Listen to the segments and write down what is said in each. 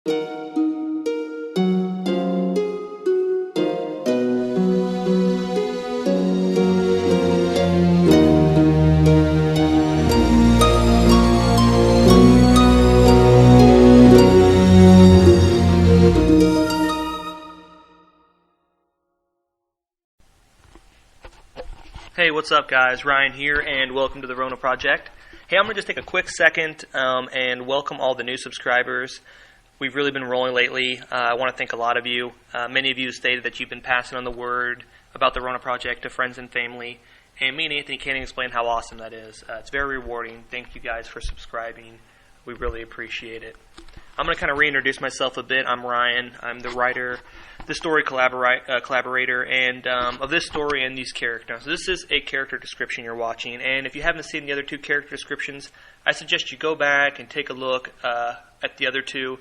Hey, what's up guys? Ryan here and welcome to the Rona Project. Hey, I'm going to just take a quick second and welcome all the new subscribers. We've really been rolling lately. I want to thank a lot of you. Many of you stated that you've been passing on the word about the Rona Project to friends and family, and me and Anthony can't even explain how awesome that is. It's very rewarding. Thank you guys for subscribing. We really appreciate it. I'm going to kind of reintroduce myself a bit. I'm Ryan. I'm the writer, the story collaborator, and of this story and these characters. So this is a character description you're watching, and if you haven't seen the other two character descriptions, I suggest you go back and take a look at the other two,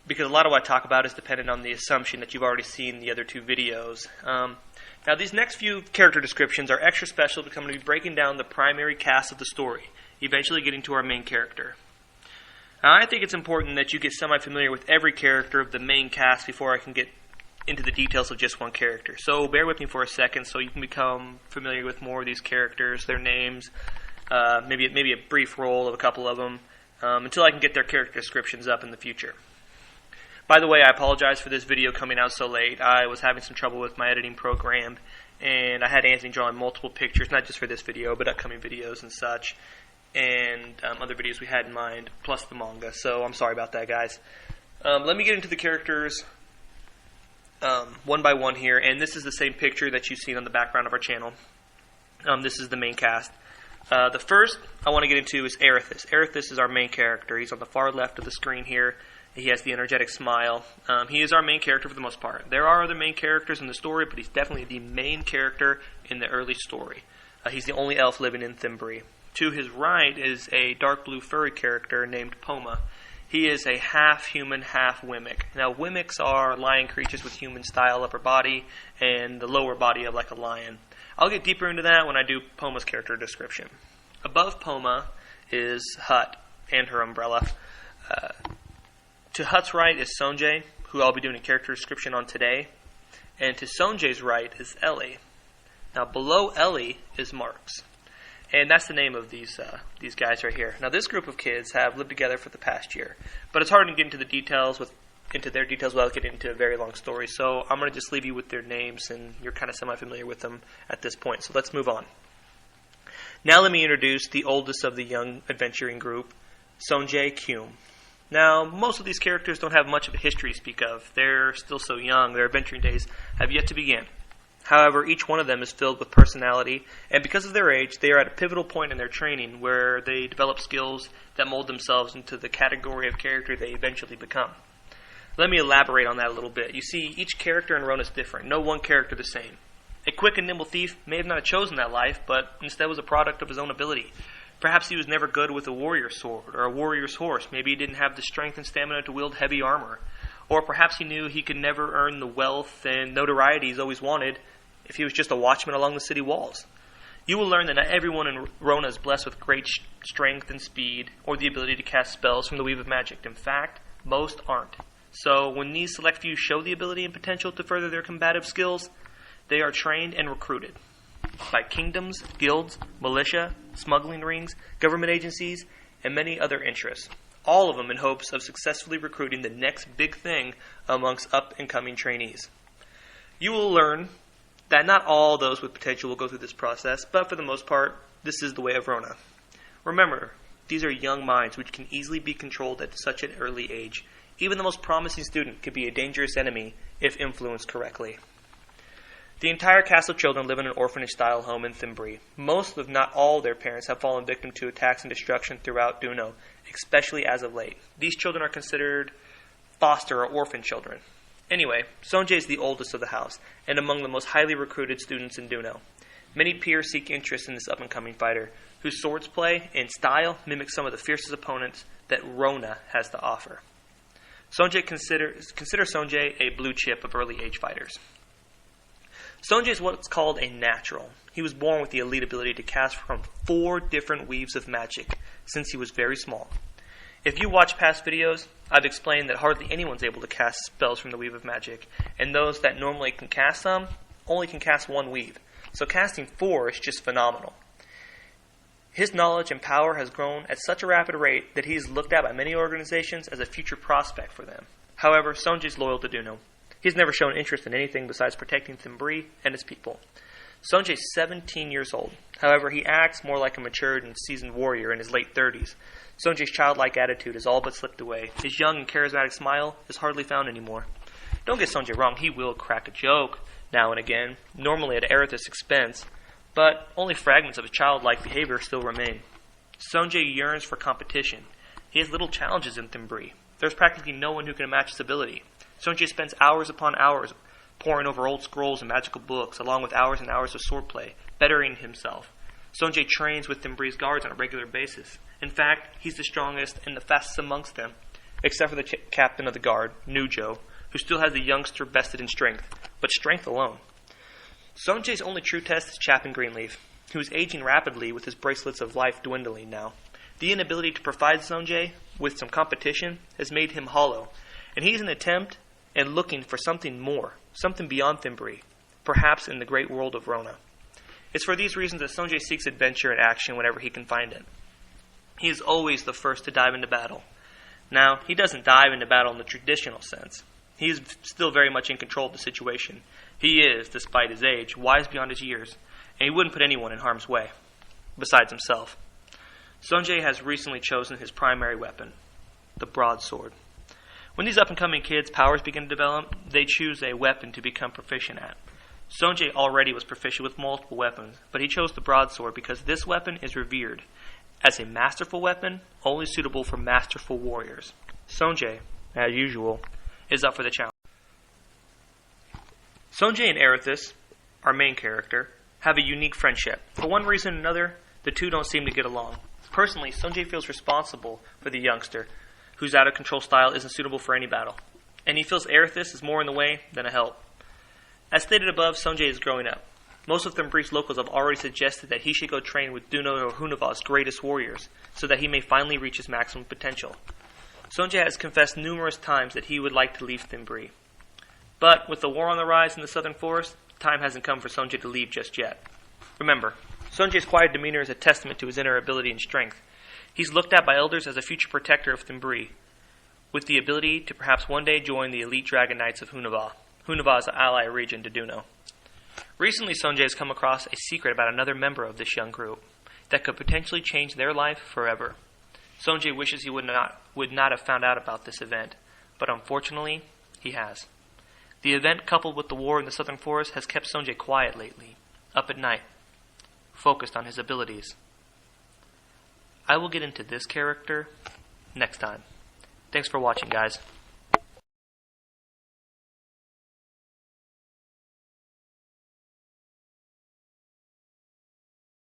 because a lot of what I talk about is dependent on the assumption that you've already seen the other two videos. Now, these next few character descriptions are extra special because I'm going to be breaking down the primary cast of the story, eventually getting to our main character. I think it's important that you get semi-familiar with every character of the main cast before I can get into the details of just one character. So bear with me for a second so you can become familiar with more of these characters, their names, maybe a brief role of a couple of them, until I can get their character descriptions up in the future. By the way, I apologize for this video coming out so late. I was having some trouble with my editing program, and I had Anthony drawing multiple pictures, not just for this video, but upcoming videos and such, and other videos we had in mind, plus the manga. So I'm sorry about that, guys. Let me get into the characters one by one here, and this is the same picture that you've seen on the background of our channel. This is the main cast. The first I want to get into is Erithus. Erithus is our main character. He's on the far left of the screen here. He has the energetic smile. He is our main character for the most part. There are other main characters in the story, but he's definitely the main character in the early story. He's the only elf living in Thimbury. To his right is a dark blue furry character named Poma. He is a half-human, half-wimmick. Now, wimmicks are lion creatures with human-style upper body and the lower body of like a lion. I'll get deeper into that when I do Poma's character description. Above Poma is Hut and her umbrella. To Hut's right is Sonji, who I'll be doing a character description on today. And to Sonji's right is Ellie. Now, below Ellie is Marks. And that's the name of these guys right here. Now, this group of kids have lived together for the past year, but it's hard to get into their details without getting into a very long story. So I'm going to just leave you with their names, and you're kind of semi-familiar with them at this point. So let's move on. Now let me introduce the oldest of the young adventuring group, Sonji Kyum. Now, most of these characters don't have much of a history to speak of. They're still so young. Their adventuring days have yet to begin. However, each one of them is filled with personality, and because of their age, they are at a pivotal point in their training where they develop skills that mold themselves into the category of character they eventually become. Let me elaborate on that a little bit. You see, each character in Rona is different. No one character the same. A quick and nimble thief may have not chosen that life, but instead was a product of his own ability. Perhaps he was never good with a warrior's sword or a warrior's horse. Maybe he didn't have the strength and stamina to wield heavy armor. Or perhaps he knew he could never earn the wealth and notoriety he's always wanted if he was just a watchman along the city walls. You will learn that not everyone in Rona is blessed with great strength and speed or the ability to cast spells from the weave of magic. In fact, most aren't. So when these select few show the ability and potential to further their combative skills, they are trained and recruited by kingdoms, guilds, militia, smuggling rings, government agencies, and many other interests, all of them in hopes of successfully recruiting the next big thing amongst up-and-coming trainees. You will learn that not all those with potential will go through this process, but for the most part, this is the way of Rona. Remember, these are young minds which can easily be controlled at such an early age. Even the most promising student could be a dangerous enemy if influenced correctly. The entire cast of children live in an orphanage-style home in Thimbury. Most, if not all, their parents have fallen victim to attacks and destruction throughout Duno, especially as of late. These children are considered foster or orphan children. Anyway, Sonji is the oldest of the house, and among the most highly recruited students in Duno. Many peers seek interest in this up-and-coming fighter, whose swordsplay and style mimic some of the fiercest opponents that Rona has to offer. Consider Sonji a blue chip of early-age fighters. Sonji is what's called a natural. He was born with the elite ability to cast from 4 different weaves of magic since he was very small. If you watch past videos, I've explained that hardly anyone's able to cast spells from the Weave of Magic, and those that normally can cast them only can cast one weave. So casting 4 is just phenomenal. His knowledge and power has grown at such a rapid rate that he is looked at by many organizations as a future prospect for them. However, Sonji is loyal to Duno. He's never shown interest in anything besides protecting Thimbri and his people. Sonji is 17 years old. However, he acts more like a matured and seasoned warrior in his late 30s. Sonji's childlike attitude has all but slipped away. His young and charismatic smile is hardly found anymore. Don't get Sonji wrong, he will crack a joke now and again, normally at Aerith's expense, but only fragments of his childlike behavior still remain. Sonji yearns for competition. He has little challenges in Thimbri. There's practically no one who can match his ability. Sonji spends hours upon hours poring over old scrolls and magical books, along with hours and hours of swordplay, bettering himself. Sonji trains with Thimbri's guards on a regular basis. In fact, he's the strongest and the fastest amongst them, except for the captain of the guard, Nujo, who still has the youngster bested in strength, but strength alone. Sonji's only true test is Chapin Greenleaf, who is aging rapidly with his bracelets of life dwindling now. The inability to provide Sonji with some competition has made him hollow, and he's in attempt and looking for something more, something beyond Thimbri, perhaps in the great world of Rona. It's for these reasons that Sonji seeks adventure and action whenever he can find it. He is always the first to dive into battle. Now, he doesn't dive into battle in the traditional sense. He is still very much in control of the situation. He is, despite his age, wise beyond his years, and he wouldn't put anyone in harm's way, besides himself. Sonji has recently chosen his primary weapon, the broadsword. When these up-and-coming kids' powers begin to develop, they choose a weapon to become proficient at. Sonji already was proficient with multiple weapons, but he chose the broadsword because this weapon is revered as a masterful weapon only suitable for masterful warriors. Sonji, as usual, is up for the challenge. Sonji and Aerithis, our main character, have a unique friendship. For one reason or another, the two don't seem to get along. Personally, Sonji feels responsible for the youngster, whose out-of-control style isn't suitable for any battle, and he feels Aerithis is more in the way than a help. As stated above, Sonji is growing up. Most of Thimbri's locals have already suggested that he should go train with Duno or Hunava's greatest warriors, so that he may finally reach his maximum potential. Sonji has confessed numerous times that he would like to leave Thimbri. But with the war on the rise in the southern forest, time hasn't come for Sonji to leave just yet. Remember, Sonji's quiet demeanor is a testament to his inner ability and strength. He's looked at by elders as a future protector of Thimbri, with the ability to perhaps one day join the elite Dragon Knights of Hunava. Hunava is an ally region to Duno. Recently, Sonji has come across a secret about another member of this young group that could potentially change their life forever. Sonji wishes he would not have found out about this event, but unfortunately, he has. The event, coupled with the war in the southern forest, has kept Sonji quiet lately, up at night, focused on his abilities. I will get into this character next time. Thanks for watching, guys.